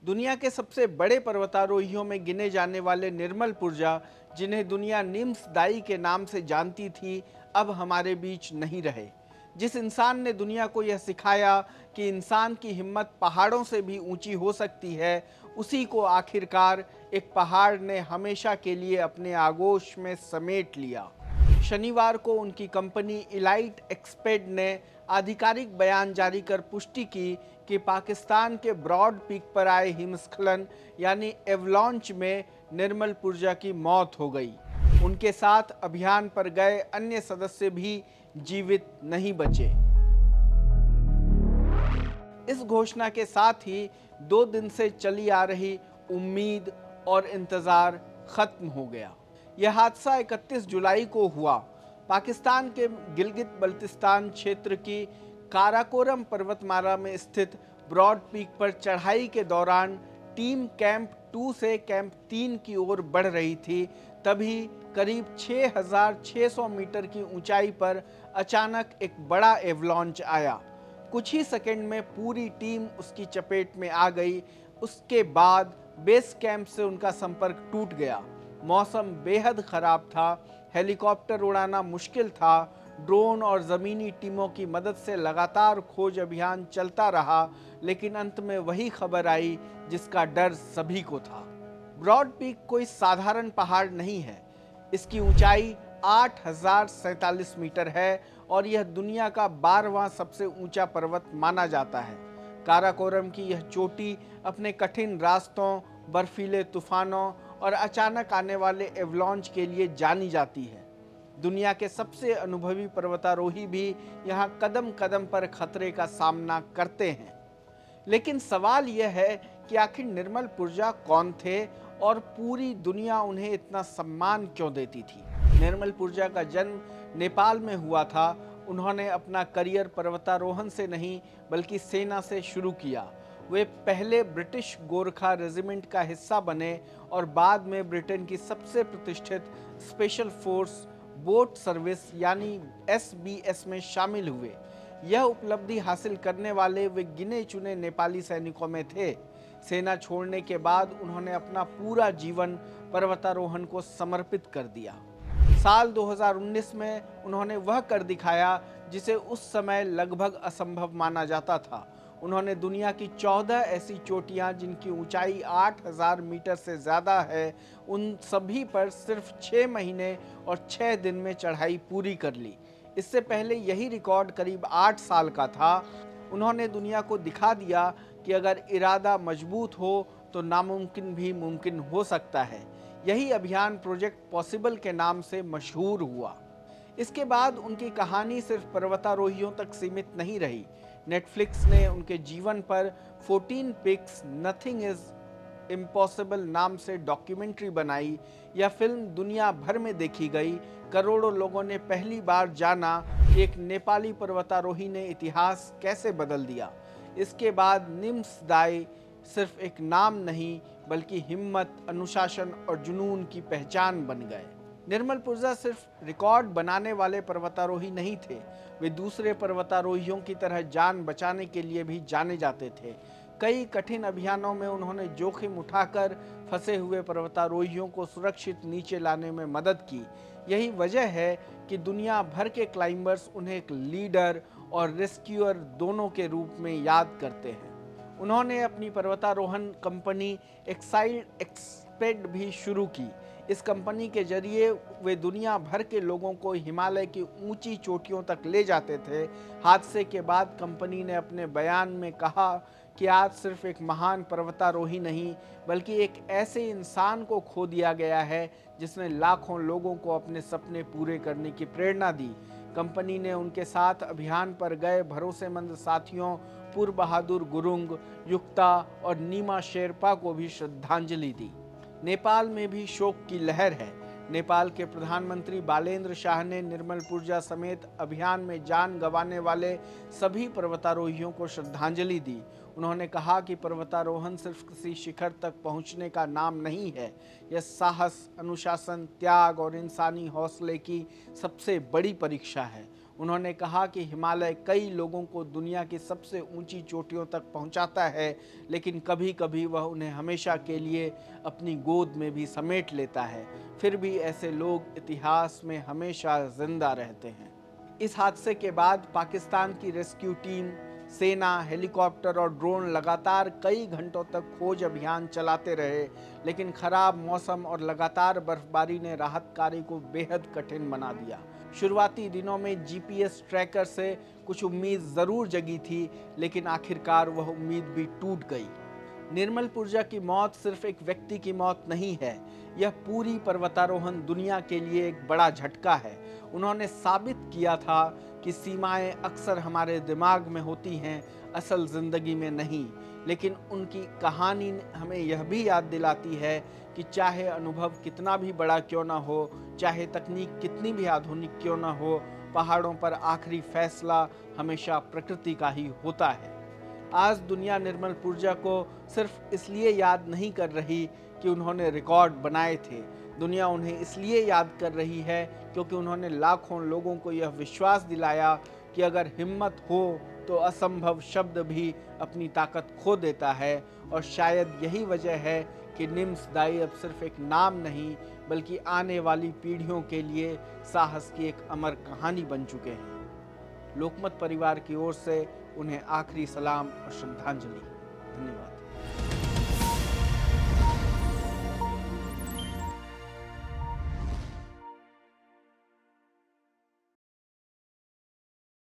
दुनिया के सबसे बड़े पर्वतारोहियों में गिने जाने वाले निर्मल पुरजा, जिन्हें दुनिया निम्स दाई के नाम से जानती थी, अब हमारे बीच नहीं रहे। जिस इंसान ने दुनिया को यह सिखाया कि इंसान की हिम्मत पहाड़ों से भी ऊंची हो सकती है, उसी को आखिरकार एक पहाड़ ने हमेशा के लिए अपने आगोश में समेट लिया। शनिवार को उनकी कंपनी इलाइट एक्सपेड ने आधिकारिक बयान जारी कर पुष्टि की कि पाकिस्तान के ब्रॉड पीक पर आए हिमस्खलन यानी एवलॉन्च में निर्मल पुरजा की मौत हो गई। उनके साथ अभियान पर गए अन्य सदस्य भी जीवित नहीं बचे। इस घोषणा के साथ ही 2 दिन से चली आ रही उम्मीद और इंतजार खत्म हो गया। यह हादसा 31 जुलाई को हुआ। पाकिस्तान के गिलगित बल्तिस्तान क्षेत्र की काराकोरम पर्वतमाला में स्थित ब्रॉड पीक पर चढ़ाई के दौरान टीम कैंप 2 से कैंप 3 की ओर बढ़ रही थी। तभी करीब 6,600 मीटर की ऊंचाई पर अचानक एक बड़ा एवलॉन्च आया। कुछ ही सेकंड में पूरी टीम उसकी चपेट में आ गई। उसके बाद बेस कैंप से उनका संपर्क टूट गया। मौसम बेहद खराब था, हेलीकॉप्टर उड़ाना मुश्किल था। ड्रोन और ज़मीनी टीमों की मदद से लगातार खोज अभियान चलता रहा, लेकिन अंत में वही खबर आई जिसका डर सभी को था। ब्रॉड पीक कोई साधारण पहाड़ नहीं है। इसकी ऊंचाई 8,047 मीटर है और यह दुनिया का 12वां सबसे ऊंचा पर्वत माना जाता है। काराकोरम की यह चोटी अपने कठिन रास्तों, बर्फीले तूफानों और अचानक आने वाले एवलॉन्च के लिए जानी जाती है। दुनिया के सबसे अनुभवी पर्वतारोही भी यहाँ कदम कदम पर खतरे का सामना करते हैं। लेकिन सवाल यह है कि आखिर निर्मल पुरजा कौन थे और पूरी दुनिया उन्हें इतना सम्मान क्यों देती थी। निर्मल पुरजा का जन्म नेपाल में हुआ था। उन्होंने अपना करियर पर्वतारोहण से नहीं बल्कि सेना से शुरू किया। वे पहले ब्रिटिश गोरखा रेजिमेंट का हिस्सा बने और बाद में ब्रिटेन की सबसे प्रतिष्ठित स्पेशल फोर्स बोट सर्विस यानी SBS में शामिल हुए। यह उपलब्धि हासिल करने वाले वे गिने चुने नेपाली सैनिकों में थे। सेना छोड़ने के बाद उन्होंने अपना पूरा जीवन पर्वतारोहण को समर्पित कर दिया। साल 2019 में उन्होंने वह कर दिखाया जिसे उस समय लगभग असंभव माना जाता था। उन्होंने दुनिया की 14 ऐसी चोटियां जिनकी ऊंचाई 8,000 मीटर से ज़्यादा है, उन सभी पर सिर्फ 6 महीने और 6 दिन में चढ़ाई पूरी कर ली। इससे पहले यही रिकॉर्ड करीब 8 साल का था। उन्होंने दुनिया को दिखा दिया कि अगर इरादा मजबूत हो तो नामुमकिन भी मुमकिन हो सकता है। यही अभियान प्रोजेक्ट पॉसिबल के नाम से मशहूर हुआ। इसके बाद उनकी कहानी सिर्फ पर्वतारोहियों तक सीमित नहीं रही। नेटफ्लिक्स ने उनके जीवन पर 14 पिक्स नथिंग इज इम्पॉसिबल नाम से डॉक्यूमेंट्री बनाई। यह फिल्म दुनिया भर में देखी गई। करोड़ों लोगों ने पहली बार जाना कि एक नेपाली पर्वतारोही ने इतिहास कैसे बदल दिया। इसके बाद निम्स दाई सिर्फ एक नाम नहीं बल्कि हिम्मत, अनुशासन और जुनून की पहचान बन गए। निर्मल पुरजा सिर्फ रिकॉर्ड बनाने वाले पर्वतारोही नहीं थे, वे दूसरे पर्वतारोहियों की तरह जान बचाने के लिए भी जाने जाते थे। कई कठिन अभियानों में उन्होंने जोखिम उठाकर फंसे हुए पर्वतारोहियों को सुरक्षित नीचे लाने में मदद की। यही वजह है कि दुनिया भर के क्लाइंबर्स उन्हें एक लीडर और रेस्क्यूअर दोनों के रूप में याद करते हैं। उन्होंने अपनी पर्वतारोहण कंपनी एक्साइड एक्सपेड भी शुरू की। इस कंपनी के जरिए वे दुनिया भर के लोगों को हिमालय की ऊंची चोटियों तक ले जाते थे। हादसे के बाद कंपनी ने अपने बयान में कहा कि आज सिर्फ एक महान पर्वतारोही नहीं बल्कि एक ऐसे इंसान को खो दिया गया है जिसने लाखों लोगों को अपने सपने पूरे करने की प्रेरणा दी। कंपनी ने उनके साथ अभियान पर गए भरोसेमंद साथियों पुर बहादुर गुरुंग, युक्ता और नीमा शेरपा को भी श्रद्धांजलि दी। नेपाल में भी शोक की लहर है। नेपाल के प्रधानमंत्री बालेंद्र शाह ने निर्मल पुरजा समेत अभियान में जान गंवाने वाले सभी पर्वतारोहियों को श्रद्धांजलि दी। उन्होंने कहा कि पर्वतारोहण सिर्फ किसी शिखर तक पहुंचने का नाम नहीं है, यह साहस, अनुशासन, त्याग और इंसानी हौसले की सबसे बड़ी परीक्षा है। उन्होंने कहा कि हिमालय कई लोगों को दुनिया की सबसे ऊंची चोटियों तक पहुंचाता है, लेकिन कभी कभी वह उन्हें हमेशा के लिए अपनी गोद में भी समेट लेता है। फिर भी ऐसे लोग इतिहास में हमेशा जिंदा रहते हैं। इस हादसे के बाद पाकिस्तान की रेस्क्यू टीम, सेना, हेलीकॉप्टर और ड्रोन लगातार कई घंटों तक खोज अभियान चलाते रहे, लेकिन खराब मौसम और लगातार बर्फबारी ने राहत कार्य को बेहद कठिन बना दिया। शुरुआती दिनों में जीपीएस ट्रैकर से कुछ उम्मीद जरूर जगी थी, लेकिन आखिरकार वह उम्मीद भी टूट गई। निर्मल पुरजा की मौत सिर्फ एक व्यक्ति की मौत नहीं है, यह पूरी पर्वतारोहण दुनिया के लिए एक बड़ा झटका है। उन्होंने साबित किया था कि सीमाएं अक्सर हमारे दिमाग में होती हैं, असल जिंदगी में नहीं। लेकिन उनकी कहानी हमें यह भी याद दिलाती है कि चाहे अनुभव कितना भी बड़ा क्यों ना हो, चाहे तकनीक कितनी भी आधुनिक क्यों ना हो, पहाड़ों पर आखिरी फैसला हमेशा प्रकृति का ही होता है। आज दुनिया निर्मल पुरजा को सिर्फ इसलिए याद नहीं कर रही कि उन्होंने रिकॉर्ड बनाए थे। दुनिया उन्हें इसलिए याद कर रही है क्योंकि उन्होंने लाखों लोगों को यह विश्वास दिलाया कि अगर हिम्मत हो तो असंभव शब्द भी अपनी ताकत खो देता है। और शायद यही वजह है कि निम्स दाई अब सिर्फ एक नाम नहीं, बल्कि आने वाली पीढ़ियों के लिए साहस की एक अमर कहानी बन चुके हैं। लोकमत परिवार की ओर से उन्हें आखिरी सलाम और श्रद्धांजलि। धन्यवाद।